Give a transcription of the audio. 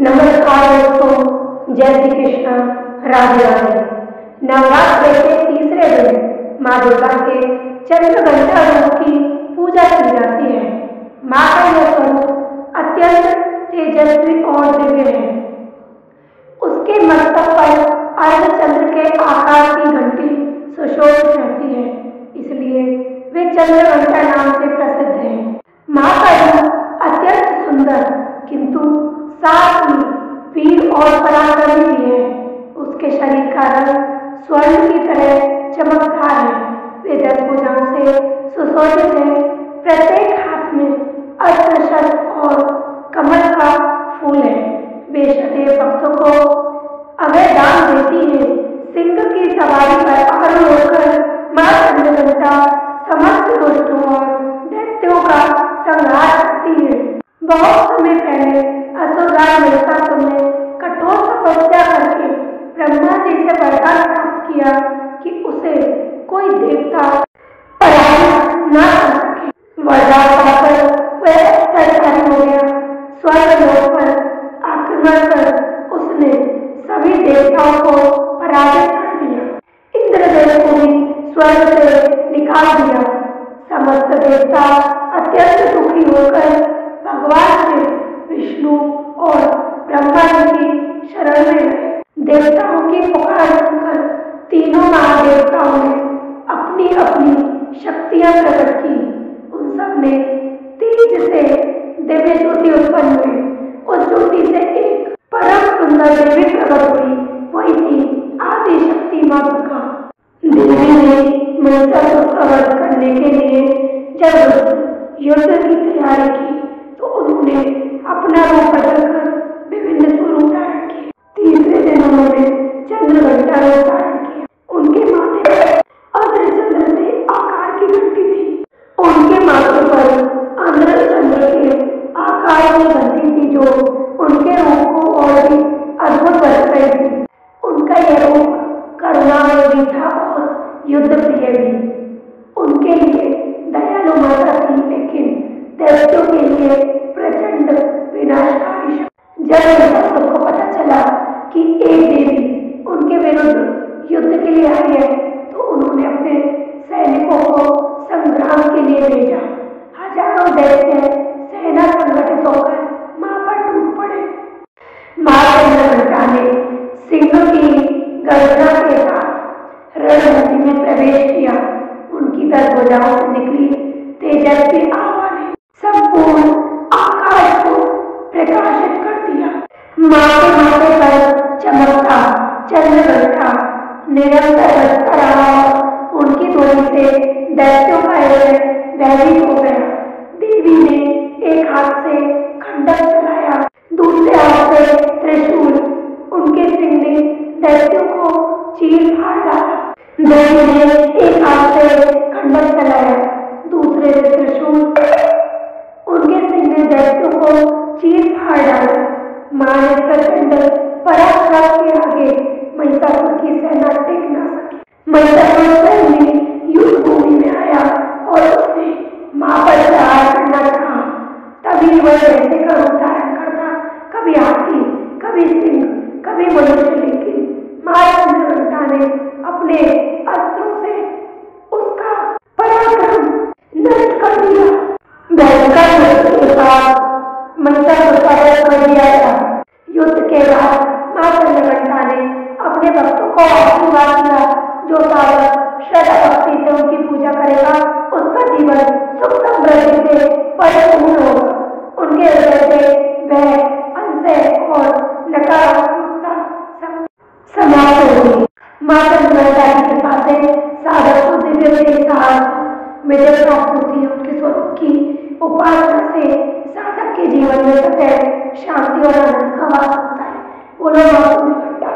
नमस्कार दोस्तों, जय श्री कृष्ण, राधे राधे। नवरात्र के तीसरे दिन माँ दुर्गा के चंद्रघंटा रूप की पूजा की जाती है। माँ का यह स्वरूप अत्यंत तेजस्वी और दिव्य है। उसके मस्तक पर अर्धचंद्र के आकार की घंटी सुशोभित रहती है, इसलिए वे चंद्रघंटा नाम से प्रसिद्ध है। माँ का रूप अत्यंत सुंदर किंतु साथ ही वीर और पराक्रमी भी है। उसके शरीर का रंग स्वर्ण की तरह चमकदार है। वे 10 भुजाओं से सुशोभित है। प्रत्येक हाथ में अस्त्र शस्त्र और कमल का फूल है। वे सदैव भक्तों को अभय दान देती है। सिंह की सवारी पर आरूढ़ होकर माँ चंद्रघंटा समस्त दुष्टों और दैत्यों का संहार करती है। बहुत समय पहले असुरराज महिषासुर ने कठोर तपस्या करके ब्रह्मा जी से वरदान प्राप्त किया कि उसे कोई देवता पराजित न कर सके। वरदान पाकर वह अत्याचारी हो गया। स्वर्गलोक पर आक्रमण कर उसने सभी देवताओं को पराजित कर दिया। इंद्रदेव को भी स्वर्ग से निकाल दिया। समस्त देवता अत्यंत दुखी होकर भगवान शिव, विष्णु और ब्रह्मा जी की शरण में गए। देवताओं की पुकार सुनकर तीनों महादेवताओं ने अपनी अपनी शक्तियां प्रकट की। उन सब ने तेज से दिव्य ज्योति उत्पन्न हुई। उस ज्योति से एक परम सुंदर देवी प्रकट हुई। वही थी आदि शक्ति माँ दुर्गा। देवी ने महिषासुर का वध करने के लिए जब युद्ध की तैयारी की तो उन्होंने अपना रूप बदलकर विभिन्न स्वरूप धारण किए। तीसरे दिन उन्होंने चंद्रघंटा रूप धारण किया। उनके माथे पर अर्धचंद्र से आकार की घंटी थी। उनके माथे पर अर्धचंद्र के आकार की घंटी थी जो उनके रूप को और भी अद्भुत बना रही थी। उनका यह रूप करुणामय भी था और युद्ध प्रिय भी। उनके लिए दयालु माता थी, लेकिन दैत्यों के लिए प्रचंड विनाशकारी शक्ति। जब महिषासुर को पता चला कि एक देवी उनके विरुद्ध युद्ध के लिए आई है तो उन्होंने अपने सैनिकों को संग्राम के लिए भेजा। हजारों दैत्य सेना संगठित होकर मां पर टूट पड़े। मां चंद्रघंटा ने सिंह की गर्जना के साथ रणभूमि में प्रवेश किया। उनकी 10 भुजाओं से निकली तेजस्वी आवा ने संपूर्ण आकाश को प्रकाशित कर दिया। माँ के माथे पर चमकता चंद्रघंटा निरंतर बजता रहा और उनकी ध्वनि से दैत्यों का हृदय भयभीत हो गया। देवी ने एक हाथ से खंडक चलाया, दूसरे हाथ से त्रिशूल। उनके सिंह ने दैत्यों को चीर फाड़ डाला। देवी ने एक हाथ से खंडक चलाया, दूसरे से त्रिशूल। उनके सिंह ने दैत्यों को चीर फाड़ डाला। मां ने प्रचंड पराक्रम के आगे महिषासुर की सेना टिक न सकी। महिषासुर सैन्य युद्ध भूमि में आया और उसने मां पर प्रहार करना चाहा। तभी वह वैसे का रूप धारण करता, कभी हाथी, कभी सिंह, कभी मनुष्य, लेकिन मां चंद्रघंटा ने अपने अस्त्रों से उसका पराक्रम नष्ट कर दिया। भयंकर युद्ध के बाद महिषासुर का वध कर दिया गया। युद्ध के बाद मां चंद्रघंटा ने अपने भक्तों को आशीर्वाद दिया, जो साधक श्रद्धा भक्ति से उनकी पूजा करेगा उसका जीवन सुख समृद्धि से परिपूर्ण होगा। उनके हृदय से भय, संशय और नकारात्मकता समाप्त होगी। मां चंद्रघंटा की कृपा से साधक को दिव्य तेज साहस विजय प्राप्त होती है। उनके स्वरूप की उपासना से साधक के जीवन में सदैव शांति और आनंद का वास होता है। बोलो मां चंद्रघंटा।